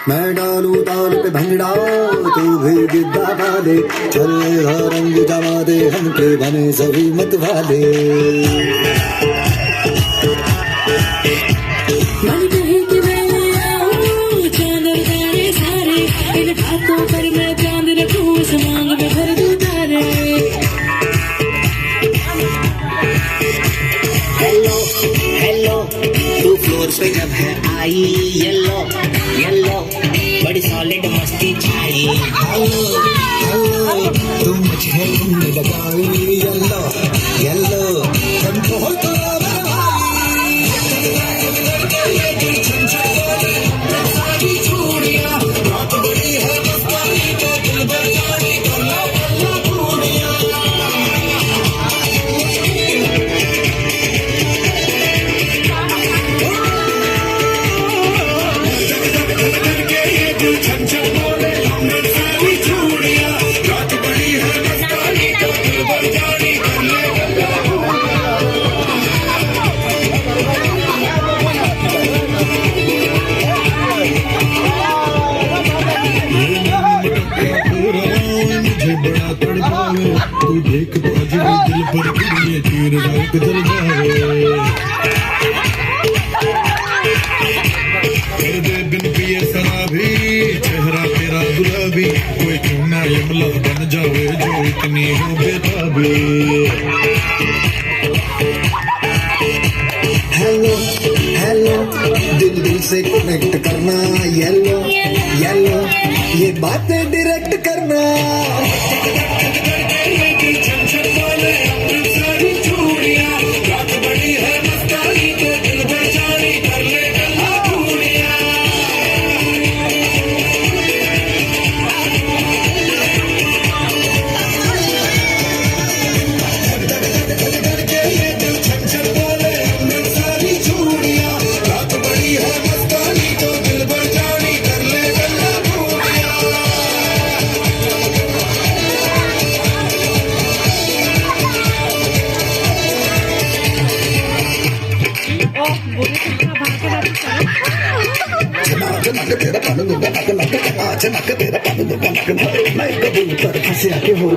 मैं डालू ताल पे भंगड़ा तू भी गिद्दा वाले चल रंग जमा दे हमके बने सभी मत वाले मन कहे कि मैं आऊं चांद तारे सारे इन हाथों पर मैं चांद रखूं उस मांग में भर दूं तारे हेलो हेलो तू फ्लोर पे जब है आई येलो येलो बड़ी सॉलिड मस्ती छाई हेलो हेलो तू मुझे लगाई येलो येलो कंट्रोल करो बड़ा तड़पावे तू देख तो अजब दिल पर गिरे तीर रात जल जावे कर दे बिन पिए शराबी चेहरा तेरा गुलाबी कोई क्यों ना यमला बन जावे जो इतनी हो बेताबी हेलो हेलो दिल दिल से कनेक्ट करना येलो येलो ये बातें डायरेक्ट करना चमक तेरा मैं कबूतर फंसे आके हो